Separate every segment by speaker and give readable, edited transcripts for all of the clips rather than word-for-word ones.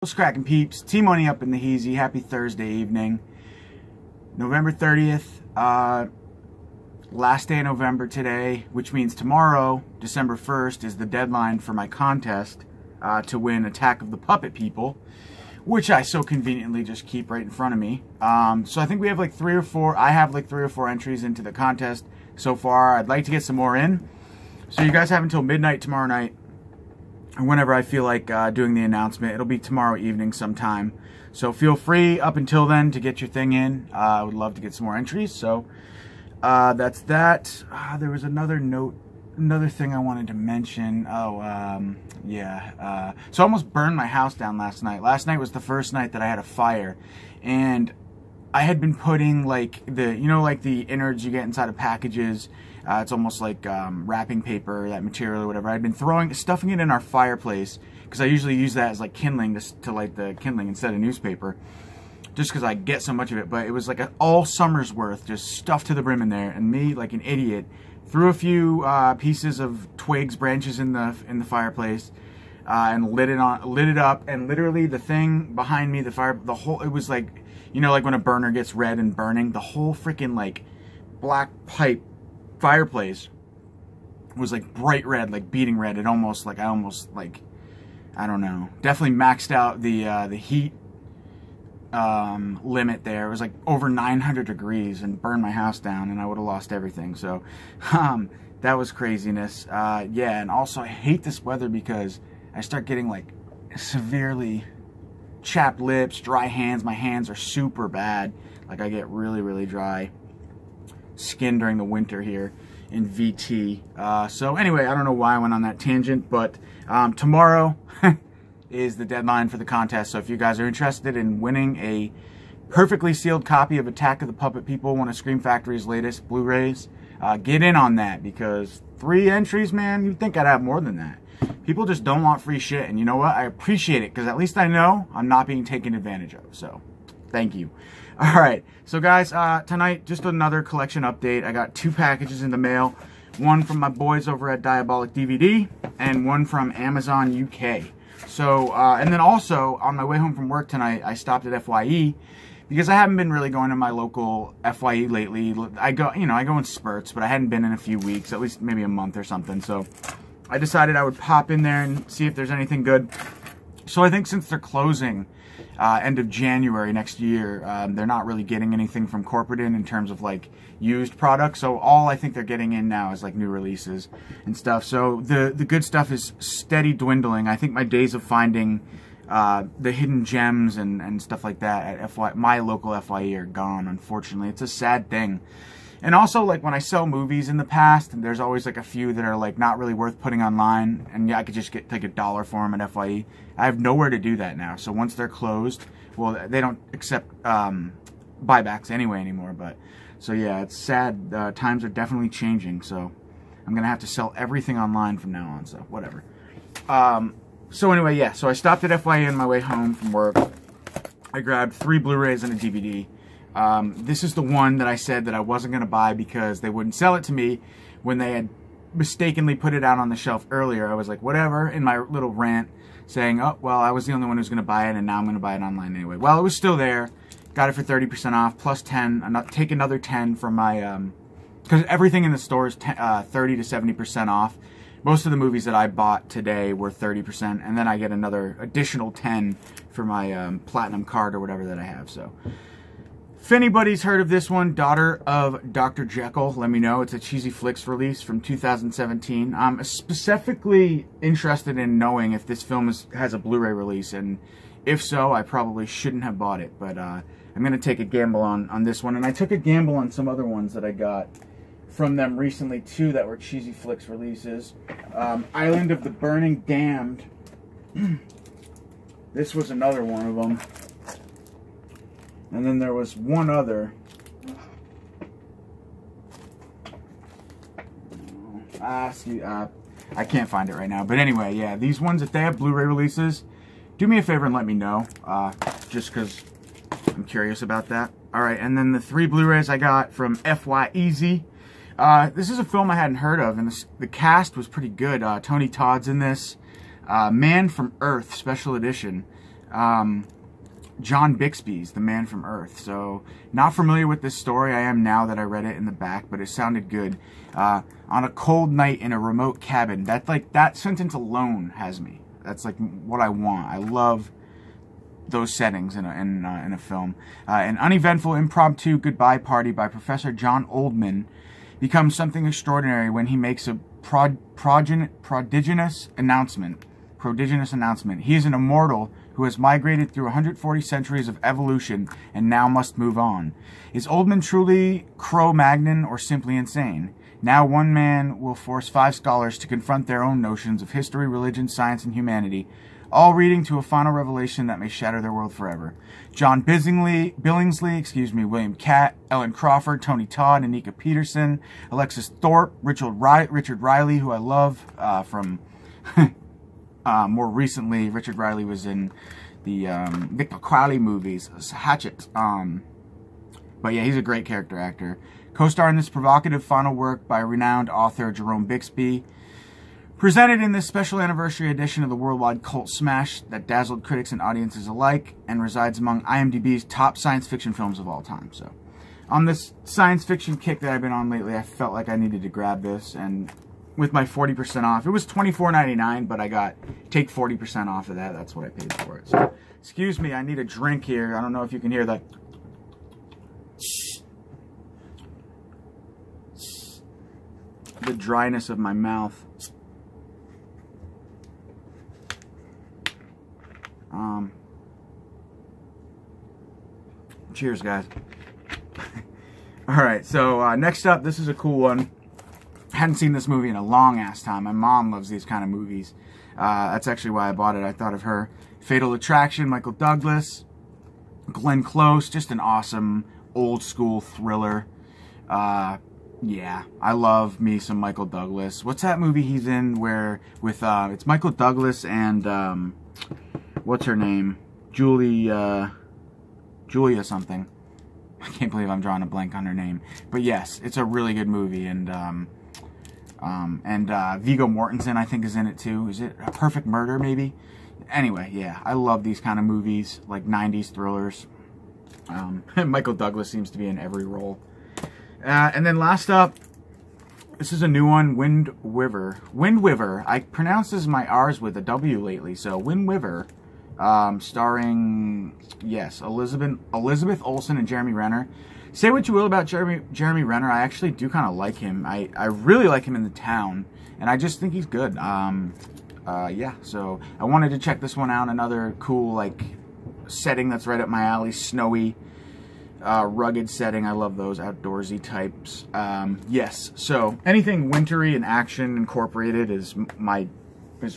Speaker 1: What's cracking, peeps? T-Money up in the heezy. Happy Thursday evening. November 30th, last day of November today, which means tomorrow, December 1st, is the deadline for my contest to win Attack of the Puppet People, which I so conveniently just keep right in front of me. So I think we have like I have like 3 or 4 entries into the contest so far. I'd like to get some more in. So you guys have until midnight tomorrow night, or whenever I feel like doing the announcement. It'll be tomorrow evening sometime. So feel free up until then to get your thing in. I would love to get some more entries. So that's that. There was another thing I wanted to mention. Yeah. So I almost burned my house down last night. Last night was the first night that I had a fire. And I had been putting like the innards you get inside of packages. It's almost like wrapping paper, that material or whatever. I'd been stuffing it in our fireplace because I usually use that as like kindling to light the kindling instead of newspaper, just because I get so much of it. But it was like all summer's worth just stuffed to the brim in there, and me, like an idiot, threw a few pieces of twigs, branches in the fireplace, and lit it up, and literally the thing behind me, it was like, like when a burner gets red and burning, the whole freaking like black pipe fireplace was like bright red, like beating red. I almost I don't know, definitely maxed out the heat limit there. It was like over 900 degrees and burned my house down, and I would have lost everything. So that was craziness. Yeah, and also I hate this weather because I start getting like severely chapped lips, dry hands. My hands are super bad. Like I get really dry skin during the winter here in VT. So anyway, I don't know why I went on that tangent, but tomorrow is the deadline for the contest. So if you guys are interested in winning a perfectly sealed copy of Attack of the Puppet People, one of Scream Factory's latest Blu-rays, get in on that, because 3 entries, man, you'd think I'd have more than that. People just don't want free shit, and you know what? I appreciate it, because at least I know I'm not being taken advantage of. So thank you. Alright, so guys, tonight, just another collection update. I got 2 packages in the mail. One from my boys over at Diabolic DVD, and one from Amazon UK. So, and then also, on my way home from work tonight, I stopped at FYE, because I haven't been really going to my local FYE lately. I go in spurts, but I hadn't been in a few weeks, at least maybe a month or something. So, I decided I would pop in there and see if there's anything good. So I think since they're closing end of January next year, they're not really getting anything from corporate in terms of like used products. So all I think they're getting in now is like new releases and stuff. So the good stuff is steady dwindling. I think my days of finding the hidden gems and stuff like that at my local FYE are gone, unfortunately. It's a sad thing. And also, like, when I sell movies in the past, there's always, like, a few that are, like, not really worth putting online. And, yeah, I could just take $1 for them at FYE. I have nowhere to do that now. So once they're closed, well, they don't accept buybacks anymore. But, so, yeah, it's sad. Times are definitely changing. So I'm going to have to sell everything online from now on. So, whatever. So, anyway, yeah. So I stopped at FYE on my way home from work. I grabbed 3 Blu-rays and a DVD. This is the one that I said that I wasn't going to buy because they wouldn't sell it to me when they had mistakenly put it out on the shelf earlier. I was like, whatever, in my little rant, saying, oh, well, I was the only one who was going to buy it, and now I'm going to buy it online anyway. Well, it was still there. Got it for 30% off, plus 10. Take another 10 from my, because everything in the store is 30 to 70% off. Most of the movies that I bought today were 30%, and then I get another additional 10 for my platinum card or whatever that I have, so. If anybody's heard of this one, Daughter of Dr. Jekyll, let me know. It's a Cheesy Flicks release from 2017. I'm specifically interested in knowing if this film has a Blu-ray release, and If so, I probably shouldn't have bought it, but I'm going to take a gamble on this one. And I took a gamble on some other ones that I got from them recently, too, that were Cheesy Flicks releases. Island of the Burning Damned. This was another one of them. And then there was one other. I can't find it right now. But anyway, yeah, these ones, if they have Blu-ray releases, do me a favor and let me know. Just because I'm curious about that. Alright, and then the 3 Blu-rays I got from FY Easy. This is a film I hadn't heard of, and the cast was pretty good. Tony Todd's in this. Man from Earth, Special Edition. John Bixby's The Man from Earth. So, not familiar with this story. I am now that I read it in the back, but it sounded good. On a cold night in a remote cabin. That sentence alone has me. That's like what I want. I love those settings in a film. An uneventful impromptu goodbye party by Professor John Oldman becomes something extraordinary when he makes a prodigious announcement. He is an immortal who has migrated through 140 centuries of evolution and now must move on. Is Oldman truly Cro-Magnon or simply insane? Now one man will force 5 scholars to confront their own notions of history, religion, science, and humanity, all leading to a final revelation that may shatter their world forever. John Billingsley, William Catt, Ellen Crawford, Tony Todd, Anika Peterson, Alexis Thorpe, Richard Riley, who I love from more recently. Richard Riley was in the Victor Crowley movies, Hatchet. But yeah, he's a great character actor. Co-star in this provocative final work by renowned author Jerome Bixby. Presented in this special anniversary edition of the worldwide cult smash that dazzled critics and audiences alike and resides among IMDb's top science fiction films of all time. So, on this science fiction kick that I've been on lately, I felt like I needed to grab this, and with my 40% off, it was $24.99, but I got take 40% off of that. That's what I paid for it. So, excuse me, I need a drink here. I don't know if you can hear that. The dryness of my mouth. Cheers, guys. Alright, so next up, this is a cool one. Hadn't seen this movie in a long ass time. My mom loves these kind of movies. That's actually why I bought it. I thought of her. Fatal Attraction, Michael Douglas, Glenn Close, just an awesome old school thriller. Yeah, I love me some Michael Douglas. What's that movie he's in where with it's Michael Douglas and what's her name? Julia something. I can't believe I'm drawing a blank on her name. But yes, it's a really good movie, and Viggo Mortensen I think is in it too. Is it A Perfect Murder maybe? Anyway, yeah, I love these kind of movies, like 90s thrillers. Michael Douglas seems to be in every role. And then last up, this is a new one, Wind River. I pronounces my R's with a W lately, so Wind River, starring, yes, Elizabeth Olsen and Jeremy Renner. Say what you will about Jeremy Renner, I actually do kind of like him. I really like him in The Town, and I just think he's good. Yeah, so I wanted to check this one out. Another cool, like, setting that's right up my alley, snowy, rugged setting. I love those outdoorsy types. Yes, so anything wintry and action incorporated is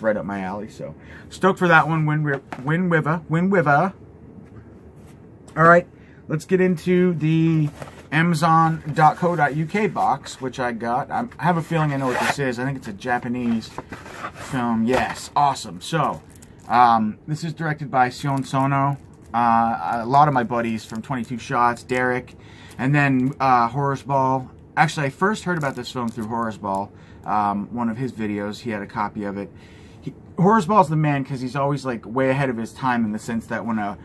Speaker 1: right up my alley. So stoked for that one. Wind River. All right, let's get into the Amazon.co.uk box, which I got. I have a feeling I know what this is. I think it's a Japanese film. Yes, awesome. So this is directed by Sion Sono. A lot of my buddies from 22 Shots, Derek, and then Horrorsball. Actually, I first heard about this film through Horrorsball, one of his videos. He had a copy of it. Horrorsball's the man because he's always like way ahead of his time in the sense that when a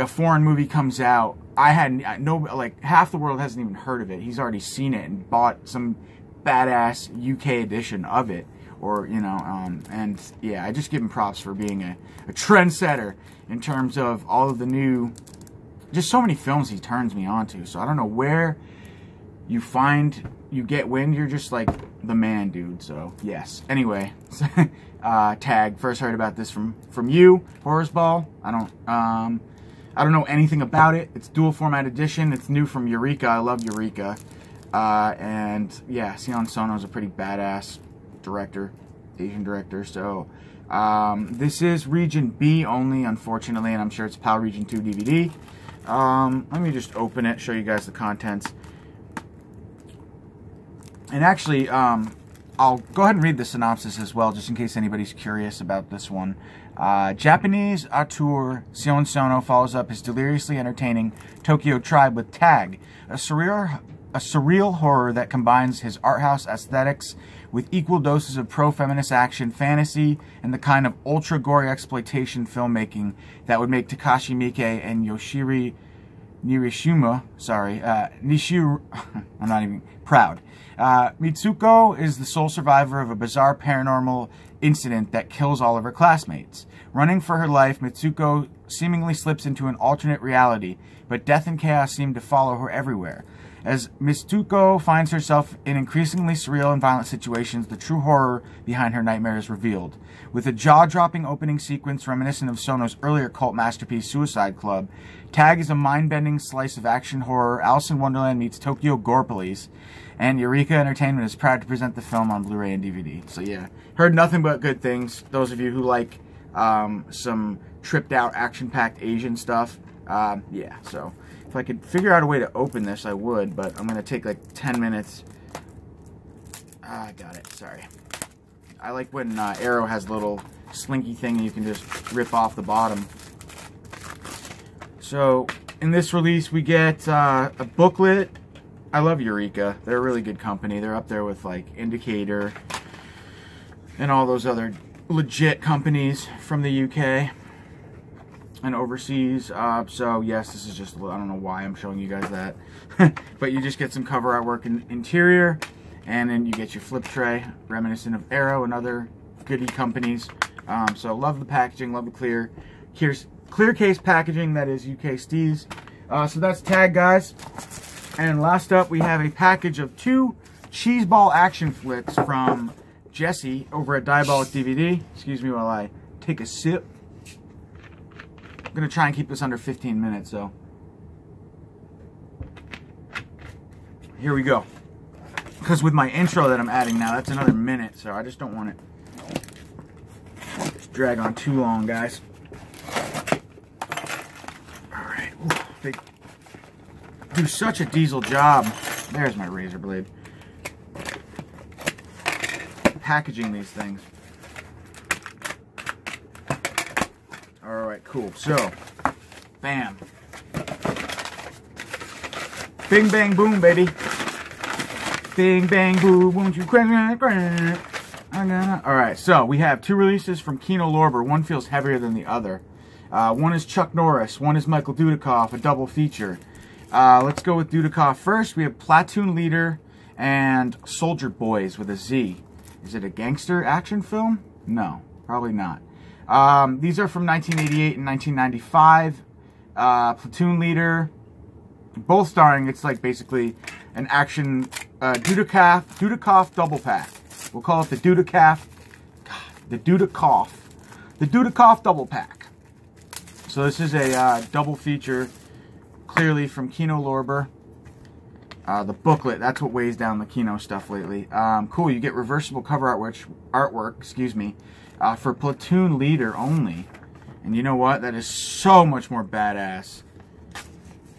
Speaker 1: foreign movie comes out, half the world hasn't even heard of it. He's already seen it and bought some badass UK edition of it. Or, you know, and yeah, I just give him props for being a trendsetter in terms of all of the new, just so many films he turns me on to. So I don't know where you get wind, you're just like the man, dude. So yes. Anyway, Tag. First heard about this from you, Horrors Ball. I don't know anything about it. It's dual format edition. It's new from Eureka. I love Eureka. And yeah, Sion Sono's a pretty badass director, Asian director. So this is Region B only, unfortunately, and I'm sure it's PAL Region 2 DVD. Let me just open it, show you guys the contents. And actually, I'll go ahead and read the synopsis as well, just in case anybody's curious about this one. Japanese auteur Sion Sono follows up his deliriously entertaining Tokyo Tribe with Tag, a surreal horror that combines his art house aesthetics with equal doses of pro-feminist action, fantasy, and the kind of ultra-gory exploitation filmmaking that would make Takashi Miike and Yoshiri Nishiyama, I'm not even proud. Mitsuko is the sole survivor of a bizarre paranormal incident that kills all of her classmates. Running for her life, Mitsuko seemingly slips into an alternate reality, but death and chaos seem to follow her everywhere. As Mitsuko finds herself in increasingly surreal and violent situations, the true horror behind her nightmare is revealed. With a jaw-dropping opening sequence reminiscent of Sono's earlier cult masterpiece, Suicide Club, Tag is a mind-bending slice of action horror. Alice in Wonderland meets Tokyo Gore Police, and Eureka Entertainment is proud to present the film on Blu-ray and DVD. So yeah, heard nothing but good things. Those of you who like some tripped-out, action-packed Asian stuff, yeah, so if I could figure out a way to open this, I would, but I'm going to take like 10 minutes. I got it, sorry. I like when Arrow has a little slinky thing and you can just rip off the bottom. So, in this release we get a booklet. I love Eureka. They're a really good company. They're up there with like Indicator and all those other legit companies from the UK and overseas. So yes, this is just, I don't know why I'm showing you guys that. But you just get some cover artwork in interior, and then you get your flip tray, reminiscent of Arrow and other goodie companies. So love the packaging, love the clear case packaging that is UK Steez. So that's Tag, guys. And last up, we have a package of 2 cheeseball action flicks from Jesse over at Diabolic DVD. Excuse me while I take a sip. I'm going to try and keep this under 15 minutes, so. Here we go. Because with my intro that I'm adding now, that's another minute, so I just don't want it to drag on too long, guys. Alright. They do such a diesel job. There's my razor blade. Packaging these things. Alright, cool. So, bam. Bing, bang, boom, baby. Bing, bang, boom, won't you crack. Alright, so we have 2 releases from Kino Lorber. One feels heavier than the other. One is Chuck Norris, one is Michael Dudikoff, a double feature. Let's go with Dudikoff first. We have Platoon Leader and Soldier Boys with a Z. Is it a gangster action film? No, probably not. These are from 1988 and 1995. Platoon Leader, both starring, it's like basically an action Dudikoff double pack. We'll call it the Dudikoff double pack. So this is a double feature, clearly from Kino Lorber. The booklet, that's what weighs down the Kino stuff lately. Cool, you get reversible cover artwork, excuse me, for Platoon Leader only. And you know what? That is so much more badass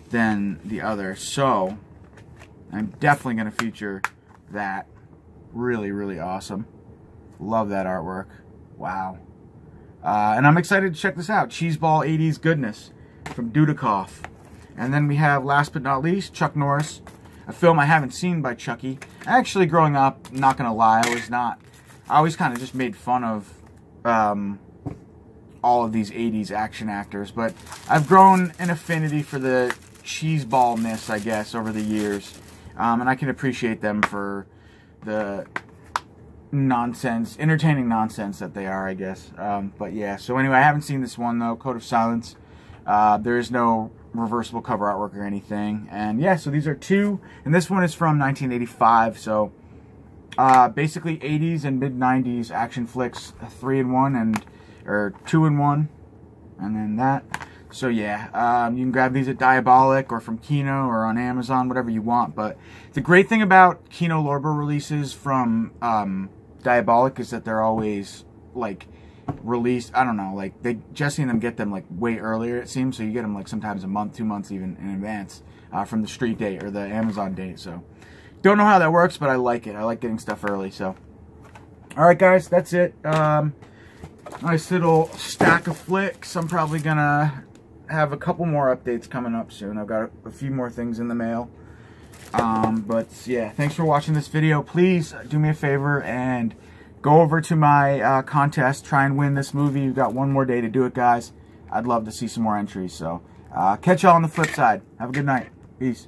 Speaker 1: than the other. So, I'm definitely going to feature that. Really, really awesome. Love that artwork. Wow. And I'm excited to check this out. Cheeseball 80s goodness from Dudikoff. And then we have, last but not least, Chuck Norris. A film I haven't seen by Chucky. Actually, growing up, not going to lie, I always kind of just made fun of all of these 80s action actors. But I've grown an affinity for the cheeseballness, I guess, over the years. And I can appreciate them for the nonsense, entertaining nonsense that they are, I guess. But yeah, so anyway, I haven't seen this one, though. Code of Silence. There is no reversible cover artwork or anything. And yeah, so these are 2, and this one is from 1985. So basically 80s and mid 90s action flicks, 3-in-1 or 2-in-1, and then that. So yeah, you can grab these at Diabolic or from Kino or on Amazon, whatever you want. But the great thing about Kino Lorber releases from Diabolic is that they're always like released. I don't know, like Jesse and them get them like way earlier, it seems. So you get them like sometimes a month, 2 months even in advance from the street date or the Amazon date. So don't know how that works, but I like it. I like getting stuff early. So all right, guys, that's it. Nice little stack of flicks. I'm probably gonna have a couple more updates coming up soon. I've got a few more things in the mail. But yeah, thanks for watching this video. Please do me a favor and go over to my contest. Try and win this movie. You've got one more day to do it, guys. I'd love to see some more entries. So catch y'all on the flip side. Have a good night. Peace.